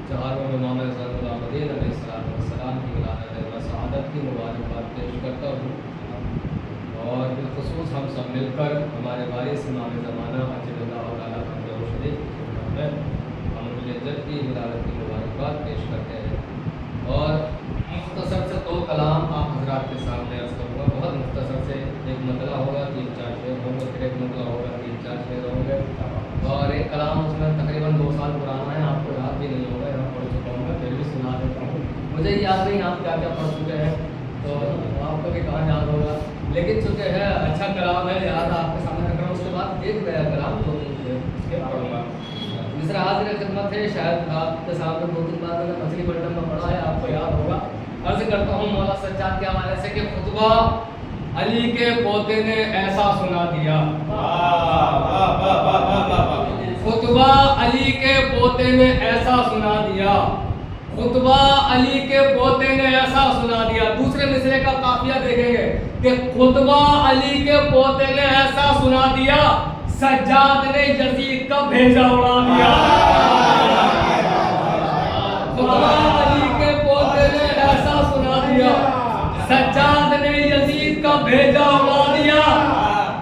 چہاروں امام زین العابدین علیہ السلام کی ولادت و سعادت کی مبارکباد پیش کرتا ہوں، اور بالخصوص ہم سب مل کر ہمارے وارث امام زمانہ اجل اللہ تعالیٰ عنہ شریف میں ہم جد کی ولادت کی مبارکباد پیش کرتے ہیں۔ اور مختصر سے دو کلام آپ حضرات کے سامنے عرض کروں گا، بہت مختصر سے۔ ایک مطلع ہوگا 3-4 شعر ہوں گے، پھر ایک مطلع ہوگا 3-4 شعر ہوں گے، اور ایک کلام اس میں تقریباً 2 سال پرانا ہے، آپ کو یاد بھی نہیں ہوگا، یہاں پڑھ چکا ہوں میں، پھر بھی سنا دیتا ہوں۔ مجھے یاد نہیں آپ کیا کیا پڑھ چکے ہیں، تو آپ کو بھی کہاں یاد ہوگا، لیکن چونکہ ہے اچھا کلام ہے لہٰذا آپ کے سامنے رکھ رہا ہوں۔ اس کے بعد ایک نیا کلام 2-3 شعر اس کے پڑھوں گا۔ دوسرا حاضر خدمت ہے، شاید آپ کے سامنے 2-3 بار میں نے مچھلی بنٹن میں پڑھا ہے، آپ کو یاد ہوگا۔ عرض کرتا ہوں مولا سجاد کے حوالے سے کہ خطبہ علی کے پوتے نے ایسا سنا دیا، خطبہ علی کے پوتے نے ایسا سنا دیا، خطبہ علی کے پوتے نے ایسا سنا دیا۔ دوسرے مصرے کا قافیہ دیکھیں گے کہ خطبہ علی کے پوتے نے ایسا سنا دیا، سجاد نے یزید کا بھیجا اڑا دیا۔ خطبہ علی کے پوتے نے ایسا سنا دیا، سجاد نے یزید کا بھیجا اڑا دیا۔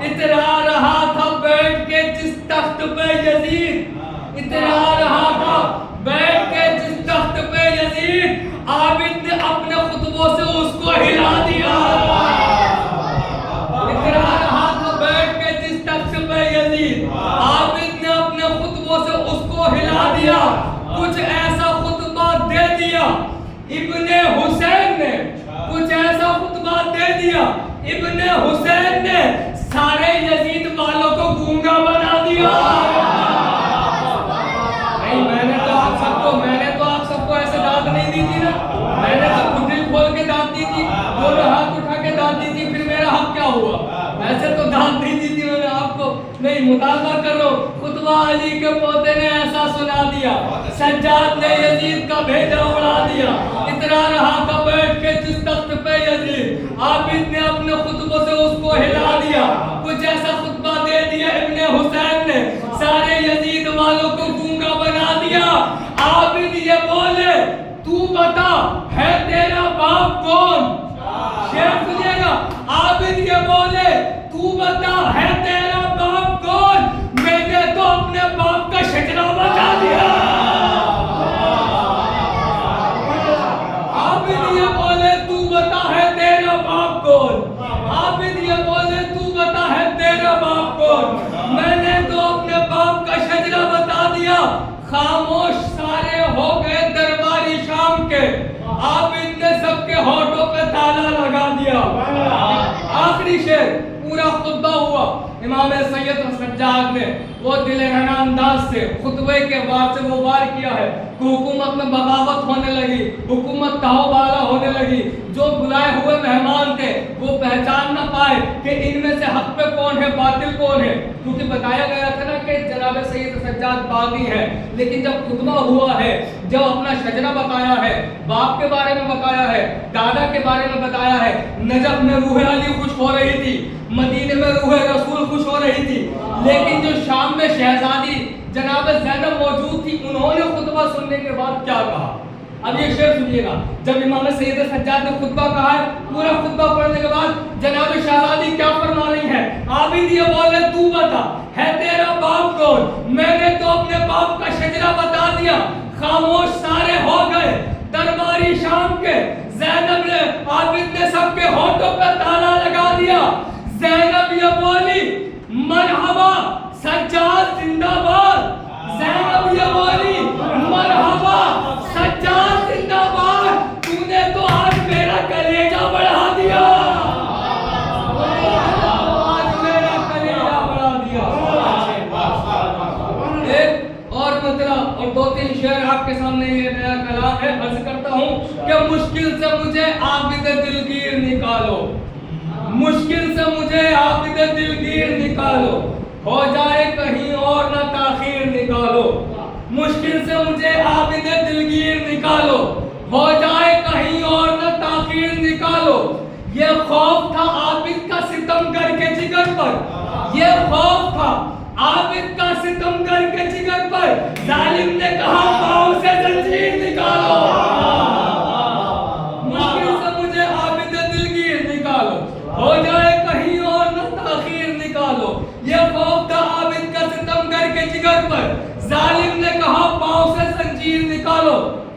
اترا رہا تھا بیٹھ کے جس تخت پہ یزید، اترا رہا تھا بیٹھ کے جس تخت پہ یزید، عابد نے اپنے خطبوں سے اس کو ہلا دیا۔ اترا رہا تھا بیٹھ کے جس تخت پہ یزید، عابد نے اپنے خطبوں سے اس کو ہلا دیا۔ کچھ ایسا خطبہ دے دیا ابن حسین نے، کچھ ایسا خطبہ دے دیا ابن حسین نے، سارے یزید والوں کو گونگا بنا دیا۔ نہیں، میں نے تو آپ سب کو ایسے داد نہیں دی تھی نا، میں نے تو خود دل کھول کے داد دی تھی، دونوں ہاتھ اٹھا کے داد دی تھی، پھر میرا حق کیا ہوا؟ ایسے تو داد نہیں دی تھی میں نے آپ کو، نہیں مطالبہ کرو۔ خطبہ علی کے پوتے نے ایسا سنا دیا، سجاد نے یزید کا بھیجا اڑا دیا۔ اترا رہا تھا بیٹھ کے جس تخت پہ یزید، عابد نے اپنے خطبوں سے اس کو ہلا دیا۔ کچھ ایسا خطبہ دے دیا ابن حسین نے، سارے یزید والوں کو گونگا بنا دیا۔ عابد یہ بولے تو بتا ہے تیرا باپ کون؟ شیخ سنیے گا، عابد یہ بولے تو بتا ہے تیرا باپ کون؟ میں نے تو اپنے باپ کا شجرہ بتا دیا۔ عابد یہ بولے تو بتا ہے تیرا باپ کون؟ عابد یہ بولے تو بتا ہے تیرا باپ کون؟ میں نے تو اپنے باپ کا شجرہ بتا دیا۔ خاموش سارے ہو گئے درباری شام کے، عابد نے سب کے ہونٹوں پہ تالا لگا دیا۔ آخری شعر پورا خطبہ ہوا، امام سید سجاد نے وہ دل رہنا انداز سے خطبے کے وار سے وہ وار کیا ہے کہ حکومت میں بغاوت ہونے لگی، حکومت تاؤ بالا ہونے لگی، جو بلائے ہوئے مہمان تھے وہ پہچان نہ پائے کہ ان میں سے حق پہ کون ہے باطل کون ہے، کیونکہ بتایا گیا تھا نا کہ جناب سید سجاد باغی ہے، لیکن جب خطبہ ہوا ہے، جب اپنا شجرہ بتایا ہے، باپ کے بارے میں بتایا ہے، دادا کے بارے میں بتایا ہے، نجف میں روح علی خوش ہو رہی تھی، مدینے میں روح رسول خوش ہو رہی تھی، لیکن جو شام میں شہزادی جناب زینب موجود تھی، انہوں نے خطبہ سننے کے بعد کیا کہا؟ اب یہ شعر سنیے گا، جب امام سید سجاد نے خطبہ کہا ہے، پورا خطبہ پڑھنے کے بعد جناب شہزادی کیا فرما رہی ہے؟ عابد یہ بولے تو بتا ہے تیرا باپ کون؟ میں نے تو اپنے باپ کا شجرہ بتا دیا۔ خاموش سارے ہو گئے درباری شام کے، زینب نے عابد نے سب کے ہونٹوں پہ تالا لگا دیا۔ زینب یہ بولی مرحبا سجاد زندہ باد، زینب یہ بولی مرحبا سجاد زندہ باد، تو نے تو آج میرا کلیجہ بڑھا دیا، آج میرا کلیجہ بڑھا دیا۔ ایک اور مطلب اور 2-3 شعر آپ کے سامنے یہ نیا کلام ہے، عرض کرتا ہوں کہ مشکل سے مجھے عابد دلگیر نکالو، مشکل سے مجھے عابد دلگیر نکالو، ہو جائے کہیں اور نہ تاخیر نکالو، مشکل سے مجھے عابد دلگیر نکالو، ہو جائے کہیں اور نہ تاخیر نکالو۔ یہ خوف تھا عابد کا ستمگر کے جگر پر، یہ خوف تھا عابد کا ستمگر کے جگر پر، ظالم نے کہا پاؤں سے زنجیر